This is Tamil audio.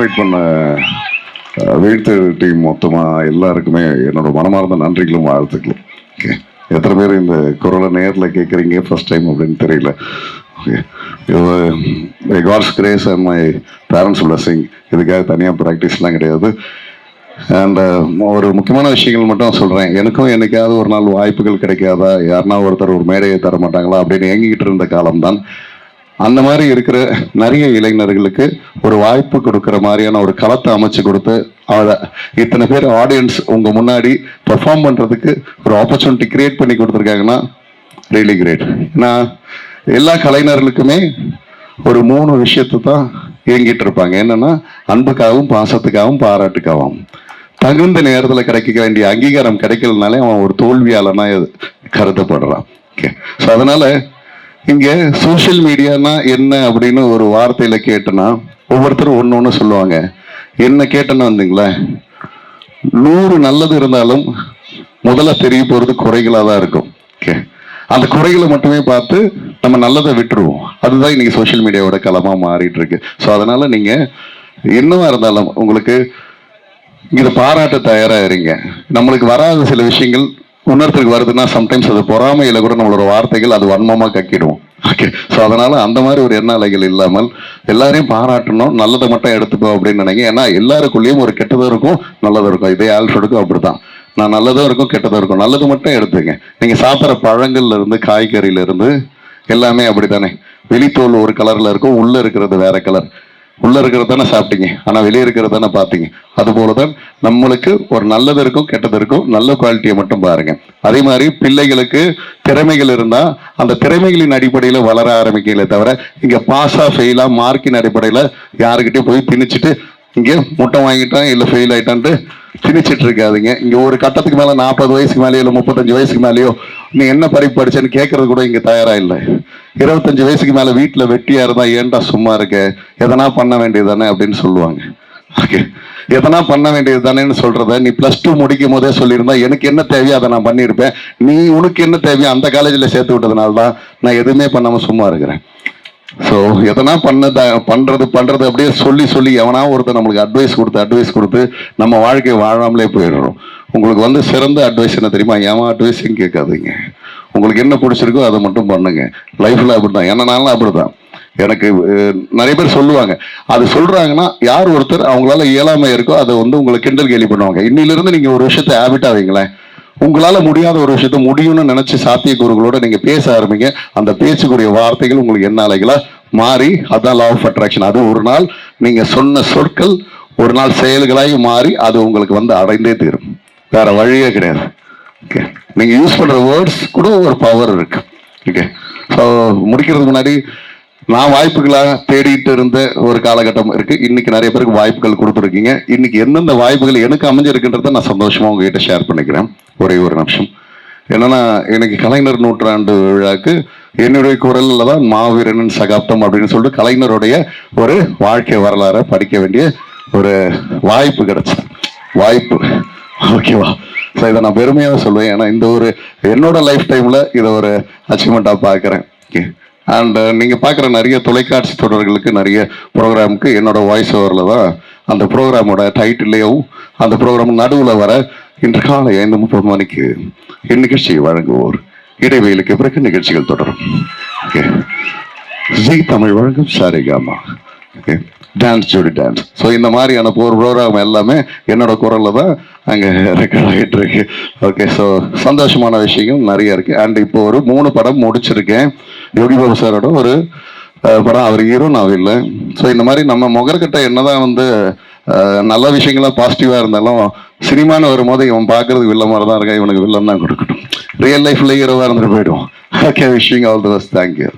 இன்வைட் பண்ண வீழ்த்து டீம் மொத்தமாக எல்லாருக்குமே என்னோட மனமார்ந்த நன்றிகளும் வாழ்த்துக்களும். ஓகே, எத்தனை பேர் இந்த குரலை நேரில் கேட்குறீங்க ஃபர்ஸ்ட் டைம் அப்படின்னு தெரியல. Okay, God's grace and my parents blessing. இதுக்காக தனியாக ப்ராக்டிஸ்லாம் கிடையாது. அண்ட் ஒரு முக்கியமான விஷயங்கள் மட்டும் சொல்கிறேன். எனக்கும் என்னைக்காவது ஒரு நாள் வாய்ப்புகள் கிடைக்காதா, யாருன்னா ஒருத்தர் ஒரு மேடையை தர மாட்டாங்களா அப்படின்னு ஏங்கிக்கிட்டு இருந்த காலம்தான். அந்த மாதிரி இருக்கிற நிறைய இளைஞர்களுக்கு ஒரு வாய்ப்பு கொடுக்குற மாதிரியான ஒரு களத்தை அமைச்சு கொடுத்து அதை இத்தனை பேர் ஆடியன்ஸ் உங்கள் முன்னாடி பெர்ஃபார்ம் பண்ணுறதுக்கு ஒரு ஆப்பர்ச்சுனிட்டி கிரியேட் பண்ணி கொடுத்துருக்காங்கன்னா ரியலி கிரேட். ஏன்னா எல்லா கலைஞர்களுக்குமே ஒரு 3 விஷயத்தை தான் இயங்கிட்டு இருப்பாங்க. என்னன்னா அன்புக்காகவும், பாசத்துக்காகவும், பாராட்டுக்காகவும். தகுந்த நேரத்தில் கிடைக்க வேண்டிய அங்கீகாரம் கிடைக்கலனாலே அவன் ஒரு தோல்வியாளனா கருதப்படுறான். ஓகே, ஸோ அதனால இங்கே சோஷியல் மீடியானா என்ன அப்படின்னு ஒரு வார்த்தையில் கேட்டனா ஒவ்வொருத்தரும் ஒன்று சொல்லுவாங்க. என்ன கேட்டேன்னா வந்துங்களேன், 100 நல்லது இருந்தாலும் முதல்ல தெரிய போகிறது குறைகளாக தான் இருக்கும். ஓகே, அந்த குறைகளை மட்டுமே பார்த்து நம்ம நல்லதை விட்டுருவோம். அதுதான் இன்னைக்கு சோஷியல் மீடியாவோட களமாக மாறிட்டு இருக்கு. ஸோ அதனால நீங்கள் என்னவா இருந்தாலும் உங்களுக்கு இதை பாராட்ட தயாராக இருங்க. நம்மளுக்கு வராத சில விஷயங்கள் இன்னொருத்தருக்கு வருதுன்னா சம்டைம்ஸ் அது பொறாமையில கூட நம்மளோட வார்த்தைகள் அது வன்மமாக கக்கிடுவோம். ஓகே, ஸோ அதனால அந்த மாதிரி ஒரு எண்ண அலைகள் இல்லாமல் எல்லாரையும் பாராட்டணும், நல்லதை மட்டும் எடுத்துக்கோ அப்படின்னு நினைங்க. ஏன்னா எல்லாருக்குள்ளேயும் ஒரு கெட்டதும் இருக்கும், நல்லதும் இருக்கும். இதே ஆல்ஃபர்டுக்கும் அப்படிதான். நான் நல்லதும் இருக்கும், கெட்டதும் இருக்கும். நல்லது மட்டும் எடுத்துங்க. நீங்கள் சாப்பிட்ற பழங்கள்ல இருந்து, காய்கறியில இருந்து எல்லாமே அப்படித்தானே. வெளித்தோல் ஒரு கலர்ல இருக்கும், உள்ள இருக்கிறது வேற கலர். உள்ள இருக்கிறது தானே சாப்பிட்டீங்க, ஆனா வெளியே இருக்கிறது தானே பார்த்தீங்க. அது போலதான் நம்மளுக்கு ஒரு நல்லது இருக்கும், கெட்டது இருக்கும். நல்ல குவாலிட்டியை மட்டும் பாருங்க. அதே மாதிரி பிள்ளைகளுக்கு திறமைகள் இருந்தா அந்த திறமைகளின் அடிப்படையில வளர ஆரம்பிக்கல தவிர இங்க பாஸா ஃபெயிலா மார்க்கின் அடிப்படையில யாருக்கிட்டையும் போய் திணிச்சுட்டு இங்கே முட்டை வாங்கிட்டான் இல்லை ஃபெயில் ஆயிட்டான்ட்டு திணிச்சிட்டு இருக்காதிங்க. இங்கே ஒரு கட்டத்துக்கு மேலே 40 வயசுக்கு மேலேயோ இல்லை 35 வயசுக்கு மேலேயோ நீ என்ன படிப்பு படிச்சேன்னு கேட்கறது கூட இங்கே தயாராக இல்லை. 25 வயசுக்கு மேலே வீட்டில் வெட்டியாக இருந்தால் ஏன்டா சும்மா இருக்க, எதனா பண்ண வேண்டியது தானே அப்படின்னு சொல்லுவாங்க. ஓகே, எதனா பண்ண வேண்டியது தானேன்னு சொல்கிறத நீ +2 முடிக்கும் போதே சொல்லியிருந்தா எனக்கு என்ன தேவையோ அதை நான் பண்ணியிருப்பேன். நீ உனக்கு என்ன தேவையோ அந்த காலேஜில் சேர்த்து விட்டதுனால தான் நான் எதுவுமே பண்ணாமல் சும்மா இருக்கிறேன். ஸோ எதனா பண்ணுறது அப்படியே சொல்லி எவனா ஒருத்தர் நம்மளுக்கு அட்வைஸ் கொடுத்து நம்ம வாழ்க்கையை வாழாமலே போயிடுறோம். உங்களுக்கு சிறந்த அட்வைஸ் என்ன தெரியுமா? ஏமா அட்வைஸையும் கேட்காதீங்க. உங்களுக்கு என்ன பிடிச்சிருக்கோ அதை மட்டும் பண்ணுங்க. லைஃப்பில் அப்படிதான். என்னன்னாலும் அப்படிதான். எனக்கு நிறைய பேர் சொல்லுவாங்க. அது சொல்றாங்கன்னா யார் ஒருத்தர் அவங்களால இயலாமை இருக்கோ அதை உங்களை கிண்டல் கேலி பண்ணுவாங்க. இன்னிலிருந்து நீங்க ஒரு விஷயத்தை ஹேபிட் ஆவீங்களேன், உங்களால முடியாத ஒரு விஷயத்த முடியும்னு நினைச்சு சாத்தியக்கூறுகளோட நீங்க பேச ஆரம்பிங்க. அந்த பேச்சுக்குரிய வார்த்தைகள் உங்களுக்கு என்ன அலைகளா மாறி, அதான் லா ஆஃப் அட்ராக்ஷன். அது ஒரு நாள் நீங்க சொன்ன சொற்கள் ஒரு நாள் செயல்களாகி மாறி அது உங்களுக்கு அடைந்தே தீரும். வேற வழியே கிடையாது. ஓகே, நீங்க யூஸ் பண்ற வேர்ட்ஸ் கூட ஒரு பவர் இருக்கு. ஓகே, ஸோ முடிக்கிறதுக்கு முன்னாடி நான் வாய்ப்புகளாக தேடிட்டு இருந்த ஒரு காலகட்டம் இருக்கு. இன்னைக்கு நிறைய பேருக்கு வாய்ப்புகள் கொடுத்துருக்கீங்க. இன்னைக்கு எந்தெந்த வாய்ப்புகள் எனக்கு அமைஞ்சிருக்குன்றத நான் சந்தோஷமா உங்ககிட்ட ஷேர் பண்ணிக்கிறேன். ஒரே ஒரு நிமிஷம். என்னன்னா, எனக்கு கலைஞர் நூற்றாண்டு விழாக்கு என்னுடைய குரலில் தான் மாவீரனின் சகாப்தம் அப்படின்னு சொல்லிட்டு கலைஞருடைய ஒரு வாழ்க்கை வரலாறை படிக்க வேண்டிய ஒரு வாய்ப்பு கிடைச்சது. வாய்ப்பு ஓகேவா? ஸோ இதை நான் பெருமையாக சொல்லுவேன். ஏன்னா இந்த ஒரு என்னோட லைஃப் டைமில் இதை ஒரு அச்சீவ்மெண்ட்டாக பார்க்குறேன். ஓகே, அண்ட் நீங்கள் பார்க்குற நிறைய தொலைக்காட்சி தொடர்களுக்கு, நிறைய ப்ரோக்ராமுக்கு என்னோட வாய்ஸ் ஓவரில் தான் அந்த ப்ரோக்ராமோட டைட்டிலையும் அந்த ப்ரோக்ராம் நடுவில் வர இன்று காலை 5:30 மணிக்கு இந்நிகழ்ச்சியை வழங்குவோர். இடைவெளிக்கு பிறகு நிகழ்ச்சிகள் தொடரும். ஓகே, ஜி தமிழ் வழங்கும் சாரிகாமா. ஓகே, டான்ஸ் ஜோடி டான்ஸ். ஸோ இந்த மாதிரியான ப்ரோக்ராம் எல்லாமே என்னோட குரலில் தான் அங்கே ரெக்கார்ட் ஆகிட்டு இருக்கு. ஓகே, ஸோ சந்தோஷமான விஷயங்கள் நிறைய இருக்கு. அண்ட் இப்போ ஒரு 3 படம் முடிச்சிருக்கேன். யோகி பாபு சாரோட ஒரு படம், அவர் ஹீரோ, நான் இல்லை. ஸோ இந்த மாதிரி நம்ம முகர்கிட்ட என்னதான் நல்ல விஷயங்களா பாசிட்டிவா இருந்தாலும் சினிமான்னு வரும்போது இவன் பார்க்கறதுக்கு வில்ல மாதிரி தான் இருக்கா, இவனுக்கு வில்லன் தான் கொடுக்கட்டும். ரியல் லைஃப்ல ஹீரோவா இருந்துட்டு போயிடும். Okay, wishing all the best. Thank you.